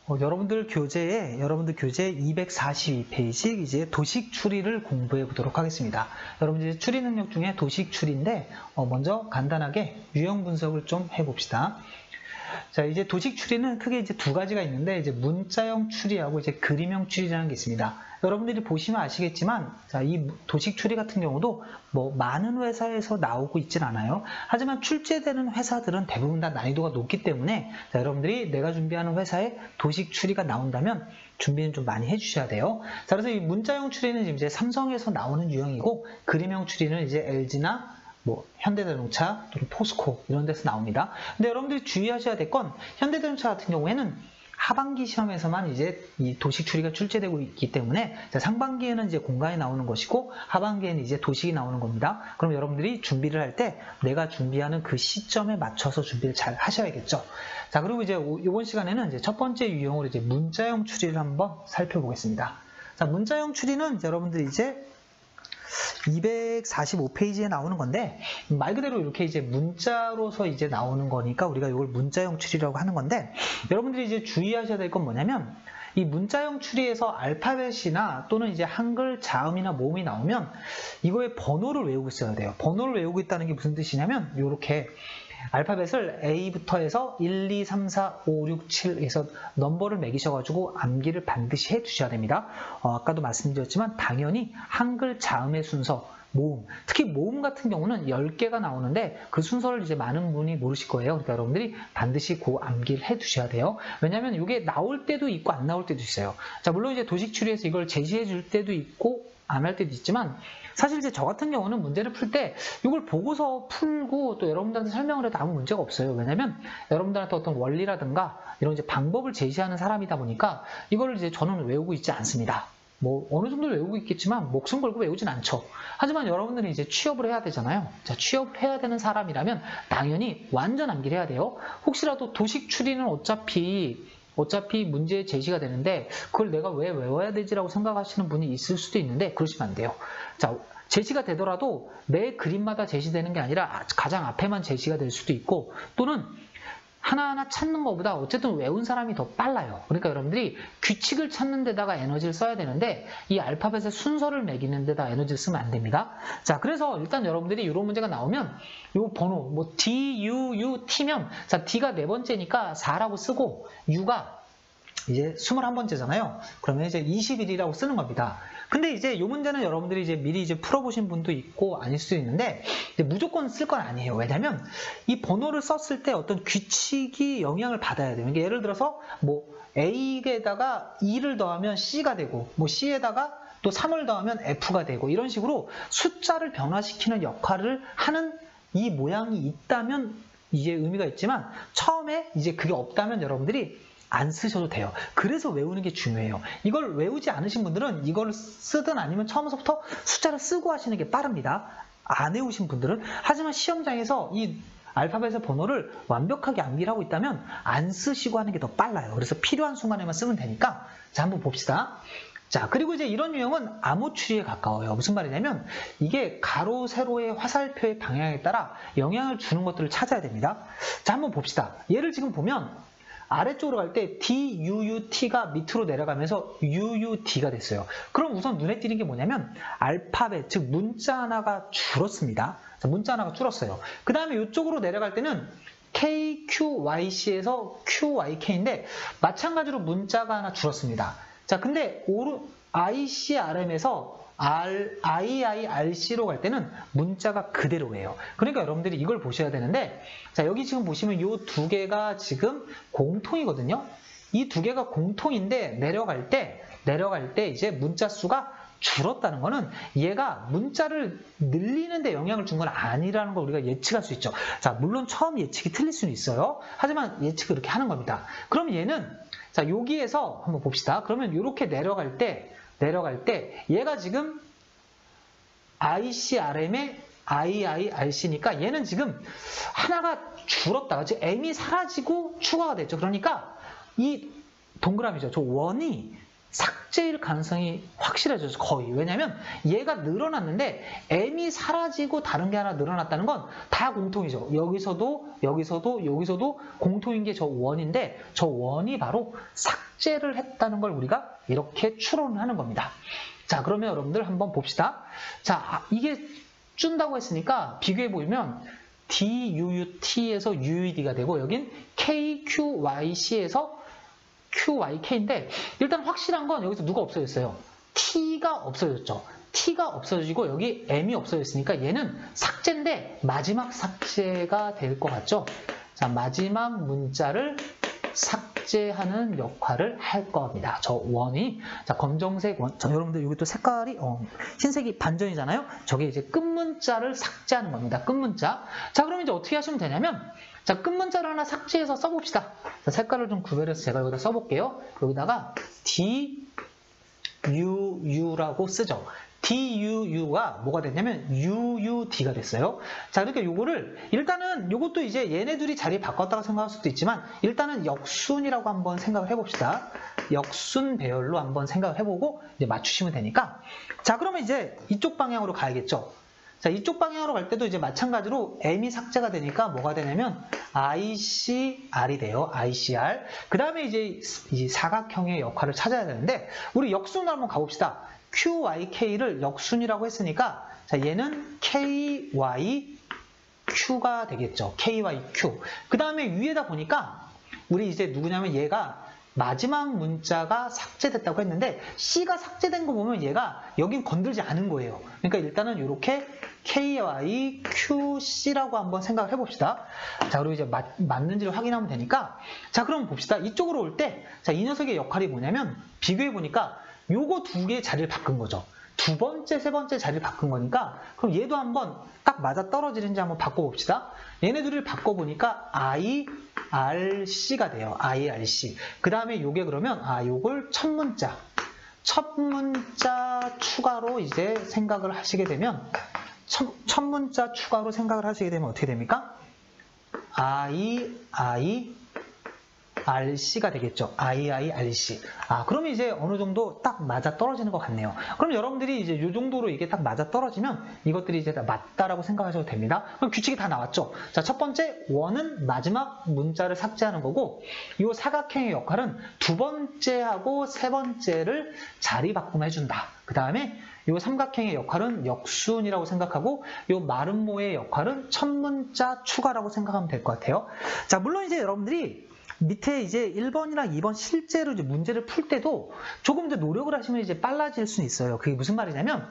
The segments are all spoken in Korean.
여러분들 교재 242페이지 이제 도식 추리를 공부해 보도록 하겠습니다. 여러분 이제 추리 능력 중에 도식 추리인데 먼저 간단하게 유형 분석을 좀 해봅시다. 자, 이제 도식 추리는 크게 이제 두 가지가 있는데 이제 문자형 추리하고 이제 그림형 추리라는 게 있습니다. 여러분들이 보시면 아시겠지만 자, 이 도식 추리 같은 경우도 뭐 많은 회사에서 나오고 있진 않아요. 하지만 출제되는 회사들은 대부분 다 난이도가 높기 때문에 자, 여러분들이 내가 준비하는 회사에 도식 추리가 나온다면 준비는 좀 많이 해주셔야 돼요. 자, 그래서 이 문자형 추리는 지금 이제 삼성에서 나오는 유형이고 그림형 추리는 이제 LG나 뭐 현대자동차 또는 포스코 이런 데서 나옵니다. 근데 여러분들이 주의하셔야 될 건 현대자동차 같은 경우에는 하반기 시험에서만 이제 이 도식 추리가 출제되고 있기 때문에 상반기에는 이제 공간이 나오는 것이고 하반기에는 이제 도식이 나오는 겁니다. 그럼 여러분들이 준비를 할 때 내가 준비하는 그 시점에 맞춰서 준비를 잘 하셔야겠죠. 자, 그리고 이제 이번 시간에는 이제 첫 번째 유형으로 이제 문자형 추리를 한번 살펴보겠습니다. 자, 문자형 추리는 여러분들이 이제 245페이지에 나오는 건데 말 그대로 이렇게 이제 문자로서 이제 나오는 거니까 우리가 이걸 문자형 추리라고 하는 건데 여러분들이 이제 주의하셔야 될 건 뭐냐면 이 문자형 추리에서 알파벳이나 또는 이제 한글 자음이나 모음이 나오면 이거의 번호를 외우고 있어야 돼요. 번호를 외우고 있다는 게 무슨 뜻이냐면 이렇게 알파벳을 A부터 해서 1, 2, 3, 4, 5, 6, 7에서 넘버를 매기셔가지고 암기를 반드시 해두셔야 됩니다. 아까도 말씀드렸지만 당연히 한글 자음의 순서, 모음, 특히 모음 같은 경우는 10개가 나오는데 그 순서를 이제 많은 분이 모르실 거예요. 그러니까 여러분들이 반드시 그 암기를 해두셔야 돼요. 왜냐하면 이게 나올 때도 있고 안 나올 때도 있어요. 자, 물론 이제 도식 추리에서 이걸 제시해 줄 때도 있고 안 할 때도 있지만 사실 이제 저 같은 경우는 문제를 풀 때 이걸 보고서 풀고 또 여러분들한테 설명을 해도 아무 문제가 없어요. 왜냐면 여러분들한테 어떤 원리라든가 이런 이제 방법을 제시하는 사람이다 보니까 이거를 이제 저는 외우고 있지 않습니다. 뭐 어느 정도 외우고 있겠지만 목숨 걸고 외우진 않죠. 하지만 여러분들은 이제 취업을 해야 되잖아요. 자, 취업을 해야 되는 사람이라면 당연히 완전 암기를 해야 돼요. 혹시라도 도식 추리는 어차피 문제 제시가 되는데 그걸 내가 왜 외워야 되지라고 생각하시는 분이 있을 수도 있는데 그러시면 안 돼요. 자, 제시가 되더라도 매 그림마다 제시되는 게 아니라 가장 앞에만 제시가 될 수도 있고 또는 하나하나 찾는 것보다 어쨌든 외운 사람이 더 빨라요. 그러니까 여러분들이 규칙을 찾는 데다가 에너지를 써야 되는데 이 알파벳의 순서를 매기는 데다 에너지를 쓰면 안 됩니다. 자, 그래서 일단 여러분들이 이런 문제가 나오면 이 번호 뭐 D, U, U, T면 자, D가 4번째니까 4라고 쓰고 U가 이제 21번째잖아요. 그러면 이제 21이라고 쓰는 겁니다. 근데 이제 이 문제는 여러분들이 이제 미리 이제 풀어보신 분도 있고 아닐 수도 있는데 이제 무조건 쓸 건 아니에요. 왜냐면 이 번호를 썼을 때 어떤 규칙이 영향을 받아야 돼요. 그러니까 예를 들어서 뭐 A에다가 2를 더하면 C가 되고 뭐 C에다가 또 3을 더하면 F가 되고 이런 식으로 숫자를 변화시키는 역할을 하는 이 모양이 있다면 이제 의미가 있지만 처음에 이제 그게 없다면 여러분들이 안 쓰셔도 돼요. 그래서 외우는 게 중요해요. 이걸 외우지 않으신 분들은 이걸 쓰든 아니면 처음부터 숫자를 쓰고 하시는 게 빠릅니다. 안 외우신 분들은. 하지만 시험장에서 이 알파벳의 번호를 완벽하게 암기를 하고 있다면 안 쓰시고 하는 게 더 빨라요. 그래서 필요한 순간에만 쓰면 되니까 자, 한번 봅시다. 자, 그리고 이제 이런 유형은 암호 추리에 가까워요. 무슨 말이냐면 이게 가로, 세로의 화살표의 방향에 따라 영향을 주는 것들을 찾아야 됩니다. 자, 한번 봅시다. 얘를 지금 보면 아래쪽으로 갈 때 DUUT가 밑으로 내려가면서 UUD가 됐어요. 그럼 우선 눈에 띄는 게 뭐냐면 알파벳, 즉 문자 하나가 줄었습니다. 자, 문자 하나가 줄었어요. 그 다음에 이쪽으로 내려갈 때는 KQYC에서 QYK인데 마찬가지로 문자가 하나 줄었습니다. 자, 근데 ICRM에서 IIRC로 갈 때는 문자가 그대로예요. 그러니까 여러분들이 이걸 보셔야 되는데 자, 여기 지금 보시면 이 두 개가 지금 공통이거든요. 이 두 개가 공통인데 내려갈 때 이제 문자 수가 줄었다는 거는 얘가 문자를 늘리는 데 영향을 준 건 아니라는 걸 우리가 예측할 수 있죠. 자, 물론 처음 예측이 틀릴 수는 있어요. 하지만 예측을 이렇게 하는 겁니다. 그럼 얘는 자, 여기에서 한번 봅시다. 그러면 이렇게 내려갈 때 얘가 지금 ICRM의 IIRC니까 얘는 지금 하나가 줄었다가 즉 M이 사라지고 추가가 됐죠. 그러니까 이 동그라미죠. 저 원이 삭제일 가능성이 확실해져서 거의. 왜냐면 얘가 늘어났는데 m이 사라지고 다른 게 하나 늘어났다는 건 다 공통이죠. 여기서도 공통인 게 저 원인데 저 원이 바로 삭제를 했다는 걸 우리가 이렇게 추론을 하는 겁니다. 자, 그러면 여러분들 한번 봅시다. 자, 이게 준다고 했으니까 비교해 보면 DUUT에서 UUD가 되고 여긴 KQYC에서 QYK인데 일단 확실한 건 여기서 누가 없어졌어요? T가 없어졌죠. T가 없어지고 여기 M이 없어졌으니까 얘는 삭제인데 마지막 삭제가 될 것 같죠? 자, 마지막 문자를 삭제하는 역할을 할 겁니다. 저 원이. 자, 검정색 원. 자, 여러분들 여기 또 색깔이 흰색이 반전이잖아요. 저게 이제 끝문자를 삭제하는 겁니다. 끝문자. 자, 그럼 이제 어떻게 하시면 되냐면 자, 끝문자를 하나 삭제해서 써봅시다. 자, 색깔을 좀 구별해서 제가 여기다 써볼게요. 여기다가 DUU라고 쓰죠. DUU가 뭐가 됐냐면 UUD가 됐어요. 자, 그러니까 요거를 일단은 요것도 이제 얘네들이 자리 바꿨다고 생각할 수도 있지만 일단은 역순이라고 한번 생각을 해봅시다. 역순 배열로 한번 생각을 해보고 이제 맞추시면 되니까. 자, 그러면 이제 이쪽 방향으로 가야겠죠. 자, 이쪽 방향으로 갈 때도 이제 마찬가지로 M이 삭제가 되니까 뭐가 되냐면 ICR이 돼요. ICR. 그 다음에 이제 이 사각형의 역할을 찾아야 되는데 우리 역순으로 한번 가봅시다. QYK를 역순이라고 했으니까 자, 얘는 KYQ가 되겠죠. KYQ. 그 다음에 위에다 보니까 우리 이제 누구냐면 얘가 마지막 문자가 삭제됐다고 했는데 C가 삭제된 거 보면 얘가 여긴 건들지 않은 거예요. 그러니까 일단은 이렇게 KYQC라고 한번 생각을 해봅시다. 자, 그리고 이제 맞는지를 확인하면 되니까 자, 그럼 봅시다. 이쪽으로 올 때 자, 이 녀석의 역할이 뭐냐면 비교해 보니까 요거 두 개의 자리를 바꾼 거죠. 두 번째, 세 번째 자리를 바꾼 거니까 그럼 얘도 한번 딱 맞아 떨어지는지 한번 바꿔봅시다. 얘네들을 바꿔보니까 IRC가 돼요. IRC. 그 다음에 요게 그러면 요걸 첫 문자 추가로 이제 생각을 하시게 되면 첫 문자 추가로 생각을 하시게 되면 어떻게 됩니까? RC가 되겠죠. RC. 그러면 이제 어느 정도 딱 맞아 떨어지는 것 같네요. 그럼 여러분들이 이제 이 정도로 이게 딱 맞아 떨어지면 이것들이 이제 다 맞다라고 생각하셔도 됩니다. 그럼 규칙이 다 나왔죠. 자, 첫 번째 원은 마지막 문자를 삭제하는 거고, 이 사각형의 역할은 두 번째하고 세 번째를 자리 바꿈 해준다. 그 다음에 이 삼각형의 역할은 역순이라고 생각하고, 이 마름모의 역할은 첫 문자 추가라고 생각하면 될 것 같아요. 자, 물론 이제 여러분들이 밑에 이제 1번이랑 2번 실제로 이제 문제를 풀 때도 조금 이제 노력을 하시면 이제 빨라질 수는 있어요. 그게 무슨 말이냐면,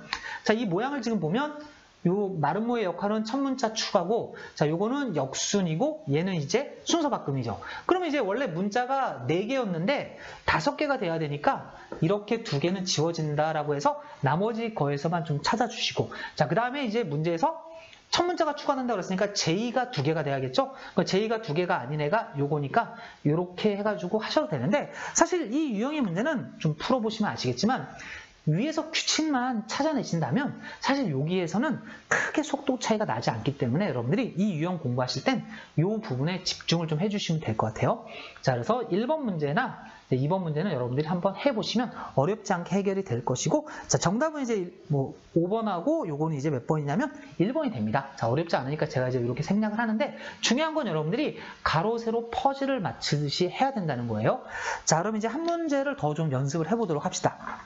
자, 이 모양을 지금 보면 요 마름모의 역할은 첫 문자 추가고, 자, 요거는 역순이고, 얘는 이제 순서 바꿈이죠. 그러면 이제 원래 문자가 4개였는데 5개가 돼야 되니까 이렇게 2개는 지워진다라고 해서 나머지 거에서만 좀 찾아주시고, 자, 그 다음에 이제 문제에서 첫 문자가 추가된다고 그랬으니까 J가 2개가 돼야겠죠? J가 2개가 아닌 애가 요거니까 이렇게 해가지고 하셔도 되는데, 사실 이 유형의 문제는 좀 풀어보시면 아시겠지만 위에서 규칙만 찾아내신다면 사실 여기에서는 크게 속도 차이가 나지 않기 때문에 여러분들이 이 유형 공부하실 땐 이 부분에 집중을 좀 해주시면 될 것 같아요. 자, 그래서 1번 문제나 2번 문제는 여러분들이 한번 해보시면 어렵지 않게 해결이 될 것이고, 자, 정답은 이제 뭐 5번하고 요거는 이제 몇 번이냐면 1번이 됩니다. 자, 어렵지 않으니까 제가 이제 이렇게 생략을 하는데, 중요한 건 여러분들이 가로, 세로, 퍼즐을 맞추듯이 해야 된다는 거예요. 자, 그럼 이제 한 문제를 더 좀 연습을 해보도록 합시다.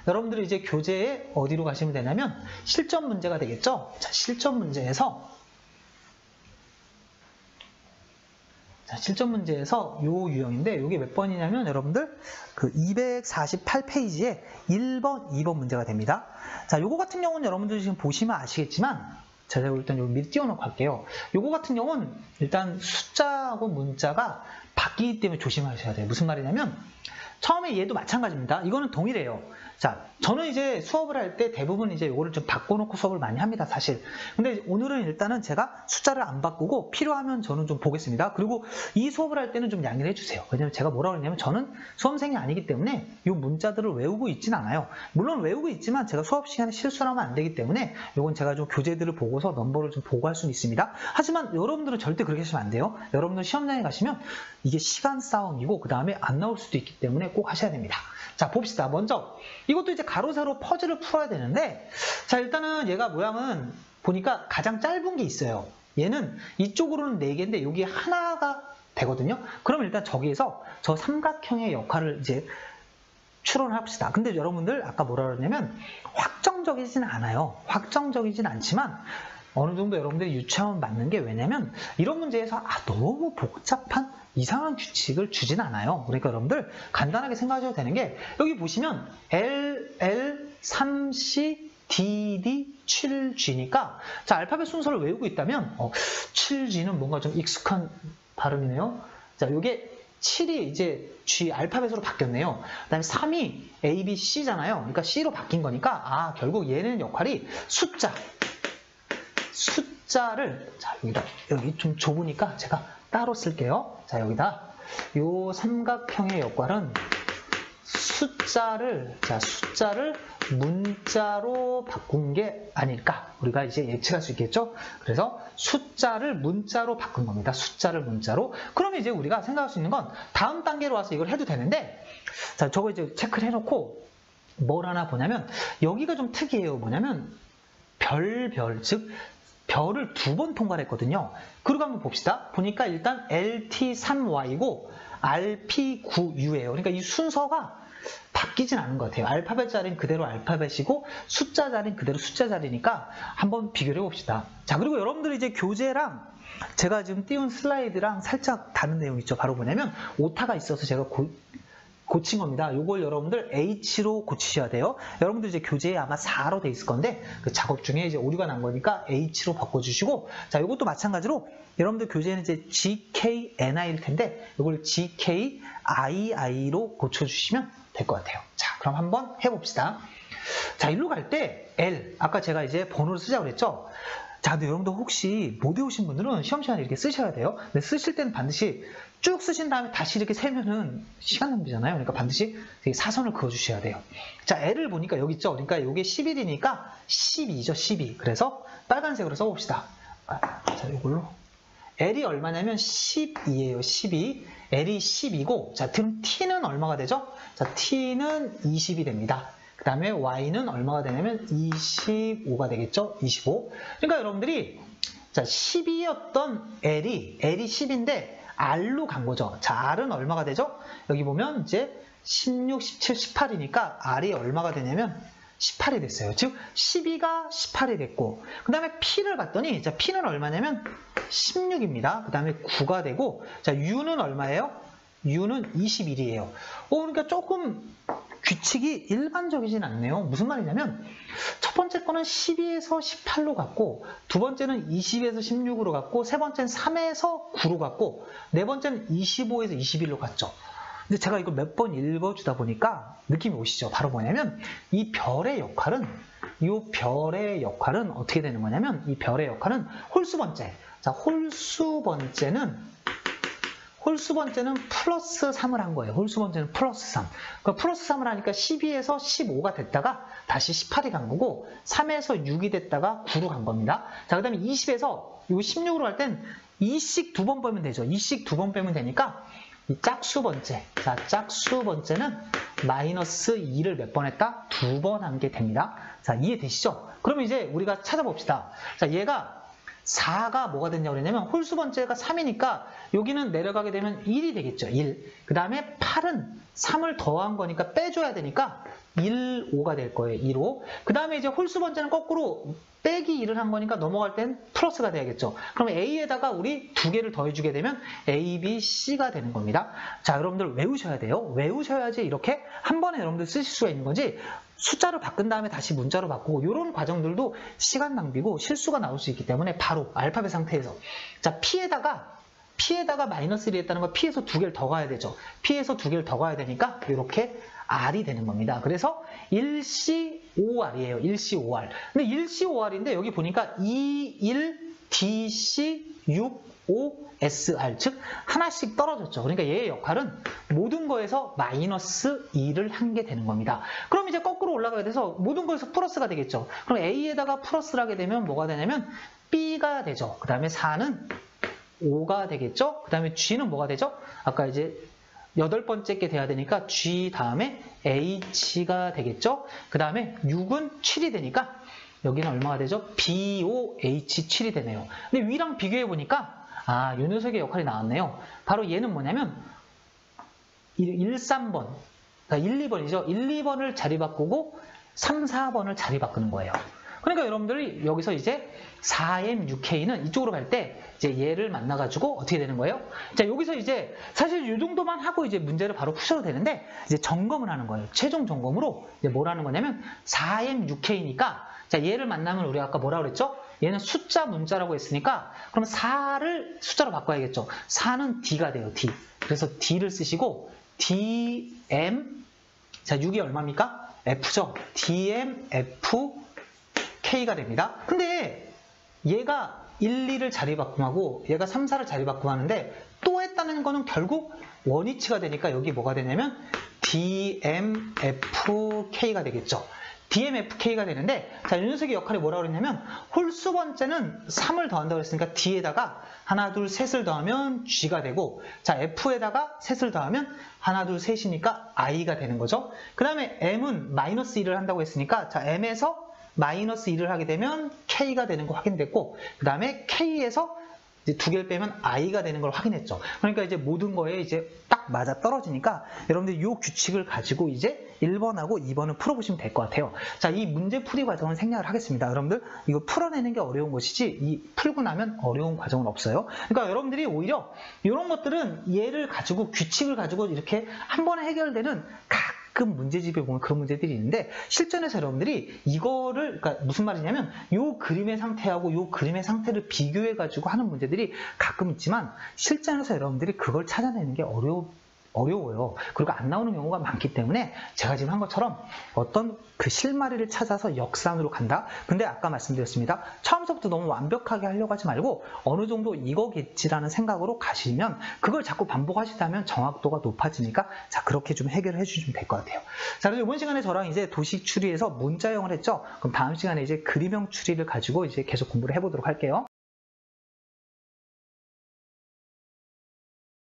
여러분들이 이제 교재에 어디로 가시면 되냐면 실전 문제가 되겠죠? 자, 실전 문제에서 요 유형인데 요게 몇 번이냐면 여러분들 그 248페이지에 1번, 2번 문제가 됩니다. 자, 요거 같은 경우는 여러분들 지금 보시면 아시겠지만 제가 일단 여기 미리 띄워놓고 갈게요. 요거 같은 경우는 일단 숫자하고 문자가 바뀌기 때문에 조심하셔야 돼요. 무슨 말이냐면 처음에 얘도 마찬가지입니다. 이거는 동일해요. 자, 저는 이제 수업을 할 때 대부분 이제 이거를 좀 바꿔놓고 수업을 많이 합니다, 사실. 근데 오늘은 일단은 제가 숫자를 안 바꾸고 필요하면 저는 좀 보겠습니다. 그리고 이 수업을 할 때는 좀 양해를 해주세요. 왜냐면 제가 뭐라고 그러냐면 저는 수험생이 아니기 때문에 이 문자들을 외우고 있진 않아요. 물론 외우고 있지만 제가 수업 시간에 실수를 하면 안 되기 때문에 이건 제가 좀 교재들을 보고서 넘버를 좀 보고 할 수는 있습니다. 하지만 여러분들은 절대 그렇게 하시면 안 돼요. 여러분들 시험장에 가시면 이게 시간 싸움이고 그 다음에 안 나올 수도 있기 때문에 꼭 하셔야 됩니다. 자, 봅시다. 먼저 이것도 이제 가로 세로 퍼즐을 풀어야 되는데, 자, 일단은 얘가 모양은 보니까 가장 짧은 게 있어요. 얘는 이쪽으로는 4개인데 여기 하나가 되거든요. 그럼 일단 저기에서 저 삼각형의 역할을 이제 추론합시다. 근데 여러분들 아까 뭐라 그랬냐면 확정적이진 않아요. 확정적이진 않지만 어느 정도 여러분들이 유추하면 맞는 게, 왜냐면 이런 문제에서 너무 복잡한 이상한 규칙을 주진 않아요. 그러니까 여러분들 간단하게 생각하셔도 되는 게, 여기 보시면 L, 3C, DD, 7G니까 자, 알파벳 순서를 외우고 있다면 7G는 뭔가 좀 익숙한 발음이네요. 자, 요게 7이 이제 G 알파벳으로 바뀌었네요. 그 다음에 3이 A, B, C잖아요. 그러니까 C로 바뀐 거니까 결국 얘는 역할이 숫자를, 자, 여기 좀 좁으니까 제가 따로 쓸게요. 자, 여기다 요 삼각형의 역할은 숫자를 문자로 바꾼 게 아닐까, 우리가 이제 예측할 수 있겠죠. 그래서 숫자를 문자로 바꾼 겁니다. 숫자를 문자로. 그러면 이제 우리가 생각할 수 있는 건 다음 단계로 와서 이걸 해도 되는데, 자, 저거 이제 체크를 해놓고 뭘 하나 보냐면, 여기가 좀 특이해요. 뭐냐면 즉 별을 2번 통과를 했거든요. 그리고 한번 봅시다. 보니까 일단 LT3Y고 RP9U예요. 그러니까 이 순서가 바뀌진 않은 것 같아요. 알파벳 자리는 그대로 알파벳이고 숫자 자리는 그대로 숫자 자리니까 한번 비교를 해봅시다. 자, 그리고 여러분들이 이제 교재랑 제가 지금 띄운 슬라이드랑 살짝 다른 내용이 있죠. 바로 뭐냐면 오타가 있어서 제가 고친 겁니다. 이걸 여러분들 H로 고치셔야 돼요. 여러분들 이제 교재에 아마 4로 돼 있을 건데 그 작업 중에 이제 오류가 난 거니까 H로 바꿔주시고, 자, 이것도 마찬가지로 여러분들 교재에는 이제 GKNI일 텐데 이걸 GKII로 고쳐주시면 될 것 같아요. 자, 그럼 한번 해봅시다. 자, 일로 갈 때 L, 아까 제가 이제 번호를 쓰자고 그랬죠. 자, 근데 여러분들 혹시 못 외우신 분들은 시험 시간에 이렇게 쓰셔야 돼요. 근데 쓰실 때는 반드시 쭉 쓰신 다음에 다시 이렇게 세면은 시간 낭비잖아요. 그러니까 반드시 사선을 그어주셔야 돼요. 자, L을 보니까 여기 있죠. 그러니까 이게 11이니까 12죠, 12. 그래서 빨간색으로 써봅시다. 자, 이걸로. L이 얼마냐면 12예요, 12. L이 10이고, 자, 그럼 T는 얼마가 되죠? 자, T는 20이 됩니다. 그 다음에 Y는 얼마가 되냐면 25가 되겠죠? 25. 그러니까 여러분들이, 자, 12였던 L이 10인데 R로 간 거죠. 자, R은 얼마가 되죠? 여기 보면 이제 16, 17, 18이니까 R이 얼마가 되냐면 18이 됐어요. 즉 12가 18이 됐고, 그 다음에 P를 봤더니, 자, P는 얼마냐면 16입니다. 그 다음에 9가 되고, 자, U는 얼마예요? U는 21이에요. 그러니까 조금 규칙이 일반적이진 않네요. 무슨 말이냐면 첫 번째 거는 12에서 18로 갔고, 두 번째는 20에서 16으로 갔고, 세 번째는 3에서 9로 갔고, 네 번째는 25에서 21로 갔죠. 근데 제가 이걸 몇 번 읽어주다 보니까 느낌이 오시죠? 바로 뭐냐면 이 별의 역할은 어떻게 되는 거냐면, 이 별의 역할은 홀수 번째. 자, 홀수 번째는 플러스 3을 한 거예요. 홀수 번째는 플러스 3. 그러니까 플러스 3을 하니까 12에서 15가 됐다가 다시 18이 간 거고, 3에서 6이 됐다가 9로 간 겁니다. 자, 그 다음에 20에서 요 16으로 할 땐 2씩 2번 빼면 되죠. 2씩 2번 빼면 되니까 이 짝수 번째. 자, 짝수 번째는 마이너스 2를 몇 번 했다? 2번 한 게 됩니다. 자, 이해되시죠? 그러면 이제 우리가 찾아봅시다. 자, 얘가 4가 뭐가 됐냐고 그랬냐면 홀수 번째가 3이니까 여기는 내려가게 되면 1이 되겠죠. 1. 그 다음에 8은 3을 더한 거니까 빼줘야 되니까 1, 5가 될 거예요. 1, 5. 그 다음에 이제 홀수 번째는 거꾸로 빼기 1을 한 거니까 넘어갈 땐 플러스가 돼야겠죠. 그러면 A에다가 우리 2개를 더해주게 되면 A, B, C가 되는 겁니다. 자, 여러분들 외우셔야 돼요. 외우셔야지 이렇게 한 번에 여러분들 쓰실 수가 있는 거지, 숫자를 바꾼 다음에 다시 문자로 바꾸고 이런 과정들도 시간 낭비고 실수가 나올 수 있기 때문에 바로 알파벳 상태에서, 자, P에다가 마이너스 1이 했다는 건 P에서 2개를 더 가야 되죠. P에서 2개를 더 가야 되니까 이렇게 R이 되는 겁니다. 그래서 1C5R이에요. 1C5R. 근데 1C5R인데 여기 보니까 21DC65SR, 즉 하나씩 떨어졌죠. 그러니까 얘의 역할은 모든 거에서 마이너스 2를 한 게 되는 겁니다. 그럼 이제 거꾸로 올라가게 돼서 모든 거에서 플러스가 되겠죠. 그럼 A에다가 플러스를 하게 되면 뭐가 되냐면 B가 되죠. 그 다음에 4는 O가 되겠죠? 그 다음에 G는 뭐가 되죠? 아까 이제 8번째 게 돼야 되니까 G 다음에 H가 되겠죠? 그 다음에 6은 7이 되니까 여기는 얼마가 되죠? BOH7이 되네요. 근데 위랑 비교해 보니까 요 녀석의 역할이 나왔네요. 바로 얘는 뭐냐면 1, 3번, 그러니까 1, 2번이죠. 1, 2번을 자리 바꾸고 3, 4번을 자리 바꾸는 거예요. 그러니까 여러분들이 여기서 이제 4M6K는 이쪽으로 갈 때 이제 얘를 만나가지고 어떻게 되는 거예요? 자, 여기서 이제 사실 이 정도만 하고 이제 문제를 바로 푸셔도 되는데 이제 점검을 하는 거예요. 최종 점검으로 이제 뭘 하는 거냐면 4M6K니까 자, 얘를 만나면 우리가 아까 뭐라고 그랬죠? 얘는 숫자 문자라고 했으니까 그럼 4를 숫자로 바꿔야겠죠. 4는 D가 돼요. D. 그래서 D를 쓰시고 DM 자, 6이 얼마입니까? F죠. DM, F, K가 됩니다. 근데 얘가 1, 2를 자리 바꿈하고 얘가 3, 4를 자리 바꿈하는데 또 했다는 거는 결국 원위치가 되니까 여기 뭐가 되냐면 DMFK가 되겠죠. DMFK가 되는데 자, 이 녀석의 역할이 뭐라고 그랬냐면 홀수 번째는 3을 더한다고 했으니까 D에다가 하나, 둘, 셋을 더하면 G가 되고 자, F에다가 셋을 더하면 하나, 둘, 셋이니까 I가 되는 거죠. 그 다음에 M은 마이너스 1을 한다고 했으니까 자, M에서 마이너스 1을 하게 되면 K가 되는 거 확인됐고 그 다음에 K에서 이제 2개를 빼면 I가 되는 걸 확인했죠. 그러니까 이제 모든 거에 이제 딱 맞아 떨어지니까 여러분들 이 규칙을 가지고 이제 1번하고 2번을 풀어보시면 될 것 같아요. 자, 이 문제 풀이 과정은 생략을 하겠습니다. 여러분들 이거 풀어내는 게 어려운 것이지 이 풀고 나면 어려운 과정은 없어요. 그러니까 여러분들이 오히려 이런 것들은 얘를 가지고 규칙을 가지고 이렇게 한 번에 해결되는 가끔 문제집에 보면 그런 문제들이 있는데 실전에서 여러분들이 이거를 그러니까 무슨 말이냐면 요 그림의 상태하고 요 그림의 상태를 비교해 가지고 하는 문제들이 가끔 있지만 실전에서 여러분들이 그걸 찾아내는 게 어려워요. 그리고 안 나오는 경우가 많기 때문에 제가 지금 한 것처럼 어떤 그 실마리를 찾아서 역산으로 간다. 근데 아까 말씀드렸습니다. 처음부터 너무 완벽하게 하려고 하지 말고 어느 정도 이거겠지라는 생각으로 가시면 그걸 자꾸 반복하시다면 정확도가 높아지니까 자, 그렇게 좀 해결을 해주시면 될 것 같아요. 자, 그래서 이번 시간에 저랑 이제 도식 추리에서 문자형을 했죠. 그럼 다음 시간에 이제 그림형 추리를 가지고 이제 계속 공부를 해보도록 할게요.